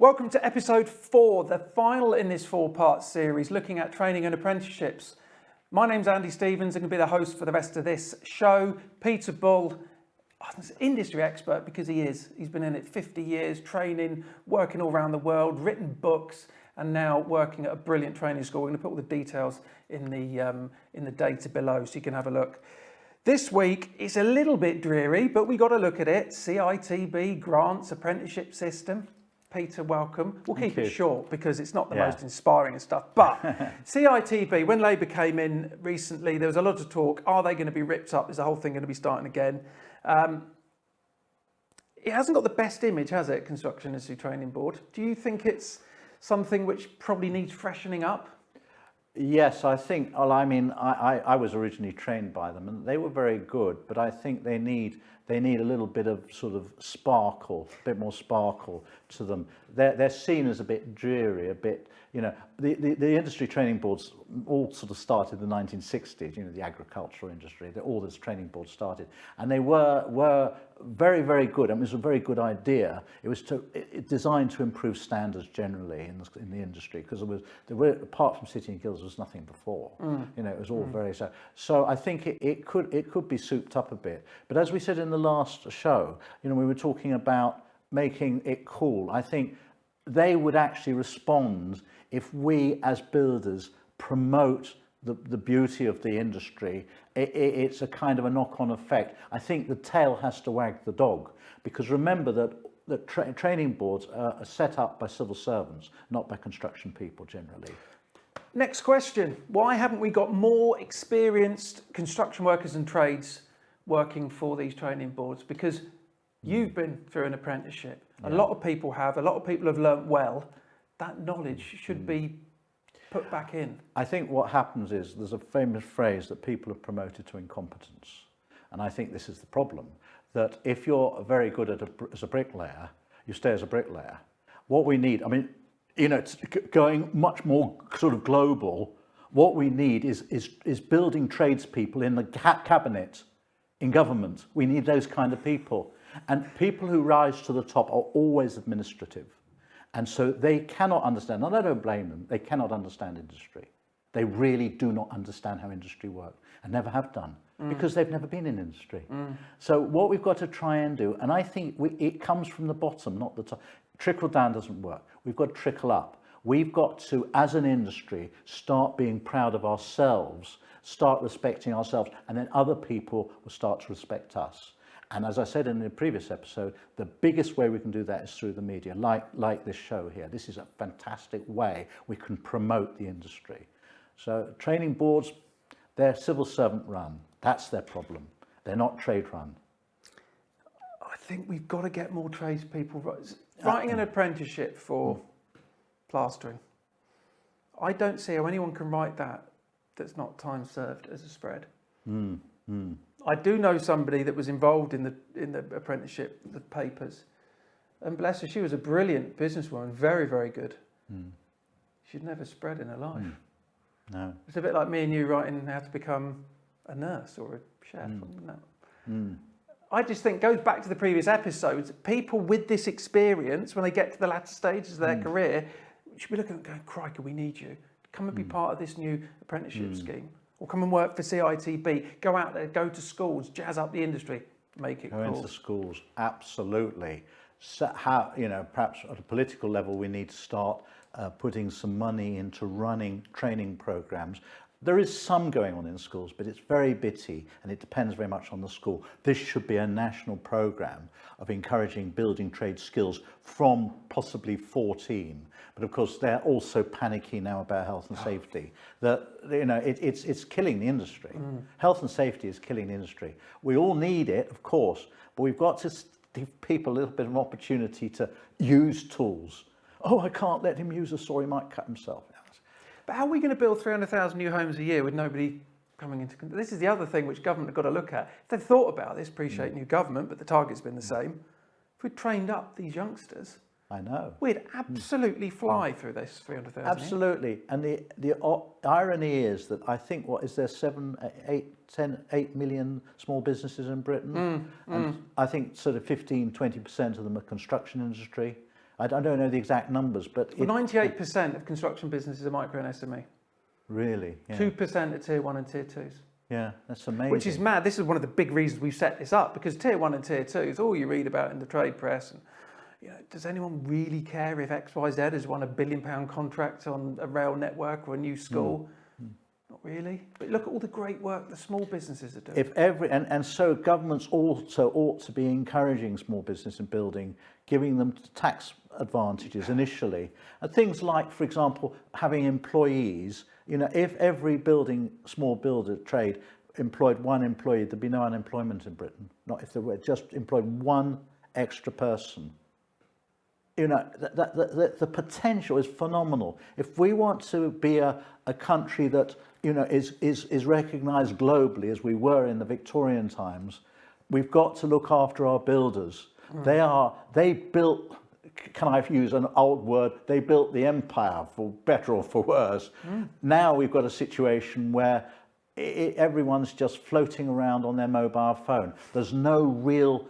Welcome to episode 4, the final in this 4-part series looking at training and apprenticeships. My name's Andy Stevens. I'm going to be the host for the rest of this show. Peter Bull, industry expert because he is. He's been in it 50 years, training, working all around the world, written books, and now working at a brilliant training school. We're going to put all the details in the data below so you can have a look. This week, it's a little bit dreary, but we got to look at it. CITB, grants, apprenticeship system. Peter, welcome. We'll keep it short because it's not the most inspiring and stuff. But CITB, when Labour came in recently, there was a lot of talk. Are they going to be ripped up? Is the whole thing going to be starting again? It hasn't got the best image, has it, Construction Industry Training Board? Do you think it's something which probably needs freshening up? Yes, I think, well, I mean, I was originally trained by them and they were very good, but I think they need a little bit of sort of sparkle, a bit more sparkle to them. They're seen as a bit dreary, a bit, you know, the industry training boards all sort of started in the 1960s, you know, the agricultural industry, all this training boards started, and they were very, very good. I mean, it was a very good idea. It was designed to improve standards generally in the industry, because there were apart from City and Guilds, there was nothing before. You know, it was all very so I think it could be souped up a bit. But as we said in the last show, you know, we were talking about making it cool. I think they would actually respond if we as builders promote the beauty of the industry. It's a kind of a knock-on effect. I think the tail has to wag the dog, because remember that training boards are set up by civil servants, not by construction people generally. Next question. Why haven't we got more experienced construction workers and trades working for these training boards? Because you've been through an apprenticeship. A lot of people have. A lot of people have learnt well. That knowledge should be put back in. I think what happens is there's a famous phrase that people are promoted to incompetence. And I think this is the problem, that if you're very good as a bricklayer, you stay as a bricklayer. What we need, I mean, you know, it's going much more sort of global. What we need is building tradespeople in the cabinet, in government. We need those kind of people. And people who rise to the top are always administrative. And so they cannot understand, and I don't blame them, they cannot understand industry. They really do not understand how industry works, and never have done, because they've never been in industry. So what we've got to try and do, and I think it comes from the bottom, not the top. Trickle down doesn't work. We've got to trickle up. We've got to, as an industry, start being proud of ourselves, start respecting ourselves, and then other people will start to respect us. And as I said in the previous episode, the biggest way we can do that is through the media, like this show here. This is a fantastic way we can promote the industry. So training boards, they're civil servant run. That's their problem. They're not trade run. I think we've got to get more tradespeople writing an apprenticeship for plastering. I don't see how anyone can write that's not time served as a spread. I do know somebody that was involved in the apprenticeship, the papers, and bless her, she was a brilliant businesswoman, very, very good. She'd never spread in her life. No. It's a bit like me and you writing how to become a nurse or a chef. I just think, goes back to the previous episodes, people with this experience, when they get to the latter stages of their career, should be looking at going, crikey, we need you. Come and be part of this new apprenticeship scheme. Or come and work for CITB, go out there, go to schools, jazz up the industry, make it cool. Go into schools, absolutely. So how, you know, perhaps at a political level, we need to start putting some money into running training programs. There is some going on in schools, but it's very bitty and it depends very much on the school. This should be a national program of encouraging building trade skills from possibly 14. But of course, they're also panicky now about health and safety. That, you know, it's killing the industry. Health and safety is killing the industry. We all need it, of course, but we've got to give people a little bit of an opportunity to use tools. Oh, I can't let him use a saw, he might cut himself. But how are we going to build 300,000 new homes a year with nobody coming into... This is the other thing which government have got to look at. If they've thought about this, appreciate new government, but the target's been the same. If we'd trained up these youngsters... I know. We'd absolutely fly through this 300,000. Absolutely. And the irony is that I think, what is there, 8 million small businesses in Britain? And I think sort of 15-20% of them are construction industry. I don't know the exact numbers, but... Well, 98% of construction businesses are micro and SME. Really? Yeah. 2% are tier 1 and tier 2s. Yeah, that's amazing. Which is mad. This is one of the big reasons we've set this up, because tier 1 and tier 2 is all you read about in the trade press. And does anyone really care if XYZ has won £1 billion contract on a rail network or a new school? Not really. But look at all the great work the small businesses are doing. And so governments also ought to be encouraging small business and building, giving them tax advantages initially. And things like, for example, having employees. If every small builder trade employed one employee, there'd be no unemployment in Britain. Not if they were just employed one extra person. The potential is phenomenal. If we want to be a country that is recognised globally, as we were in the Victorian times, we've got to look after our builders. They built, can I use an old word, they built the empire, for better or for worse. Now we've got a situation where everyone's just floating around on their mobile phone. There's no real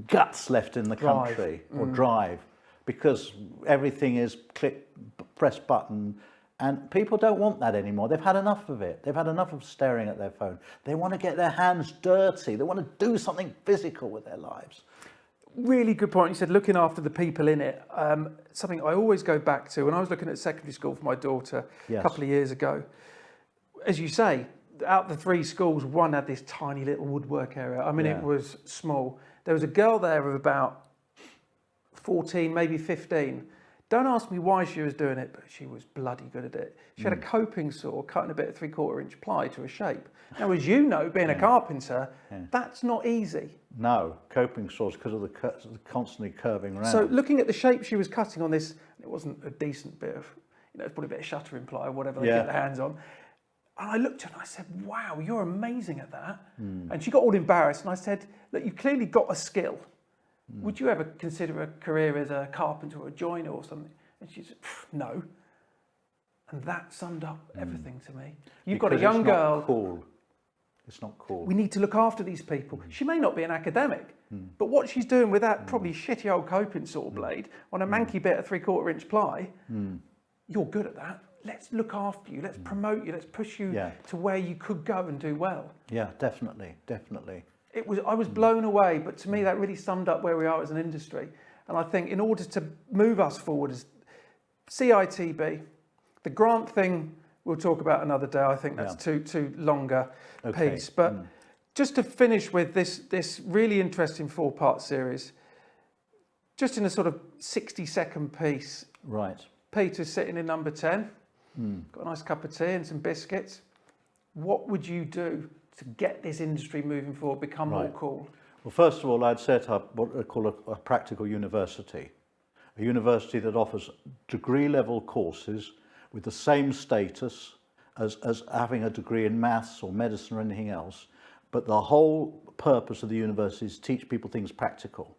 guts left in the country or drive, because everything is click, press button, and people don't want that anymore. They've had enough of it. They've had enough of staring at their phone. They want to get their hands dirty. They want to do something physical with their lives. Really good point. You said looking after the people in it. Something I always go back to when I was looking at secondary school for my daughter a couple of years ago. As you say, out of the 3 schools, one had this tiny little woodwork area. I mean, it was small. There was a girl there of about 14, maybe 15. Don't ask me why she was doing it, but she was bloody good at it. She had a coping saw, cutting a bit of 3/4 inch ply to a shape. Now, as you know, being a carpenter, that's not easy. No, coping saws, because of the constantly curving around. So looking at the shape she was cutting on this, it wasn't a decent bit of, it's probably a bit of shuttering ply or whatever they get their hands on. And I looked at her and I said, wow, you're amazing at that. And she got all embarrassed. And I said, look, you've clearly got a skill. Would you ever consider a career as a carpenter or a joiner or something? And she said, no. And that summed up everything to me. You've got a young girl. It's not cool. It's not cool. We need to look after these people. She may not be an academic, but what she's doing with that probably shitty old coping saw blade on a manky bit of 3/4 inch ply, you're good at that. Let's look after you. Let's promote you. Let's push you to where you could go and do well. Yeah, definitely, definitely. I was blown away, but to me that really summed up where we are as an industry. And I think in order to move us forward as CITB, the grant thing we'll talk about another day. I think that's too longer piece. But just to finish with this really interesting 4-part series, just in a sort of 60-second piece. Right. Peter's sitting in number 10, got a nice cup of tea and some biscuits. What would you do to get this industry moving forward, become more cool? Well, first of all, I'd set up what I call a practical university. A university that offers degree-level courses with the same status as having a degree in maths or medicine or anything else. But the whole purpose of the university is to teach people things practical.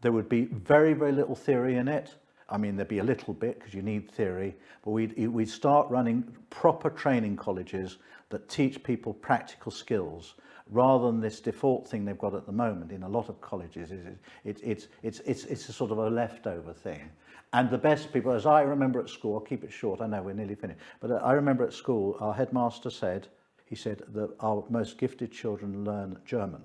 There would be very, very little theory in it. I mean, there'd be a little bit because you need theory, but we'd start running proper training colleges that teach people practical skills rather than this default thing they've got at the moment in a lot of colleges. It's a sort of a leftover thing. And the best people, as I remember at school, I'll keep it short, I know we're nearly finished, but I remember at school, our headmaster said that our most gifted children learn German.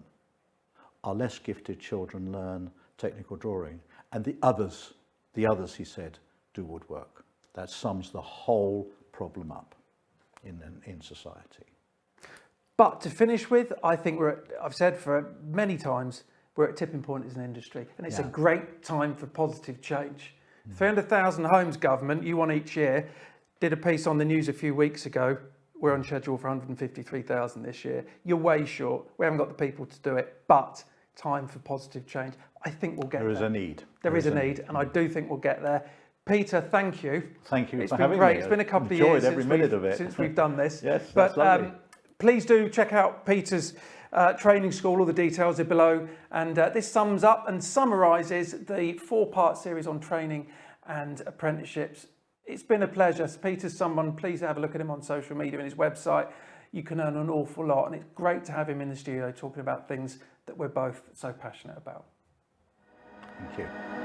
Our less gifted children learn technical drawing. And the others, he said, do woodwork. That sums the whole problem up in society. But to finish with, I think I've said for many times, we're at a tipping point as an industry, and it's a great time for positive change. 300,000 homes government, you won each year, did a piece on the news a few weeks ago. We're on schedule for 153,000 this year. You're way short. We haven't got the people to do it, but time for positive change. I think we'll get there. There is a need. There is a need, and I do think we'll get there. Peter, thank you. Thank you for It's been having me. great. It's been a couple of years since we've done this. Yes, that's lovely. Please do check out Peter's training school. All the details are below. And this sums up and summarises the 4-part series on training and apprenticeships. It's been a pleasure. Peter's someone, please have a look at him on social media and his website. You can earn an awful lot. And it's great to have him in the studio talking about things that we're both so passionate about. Thank you.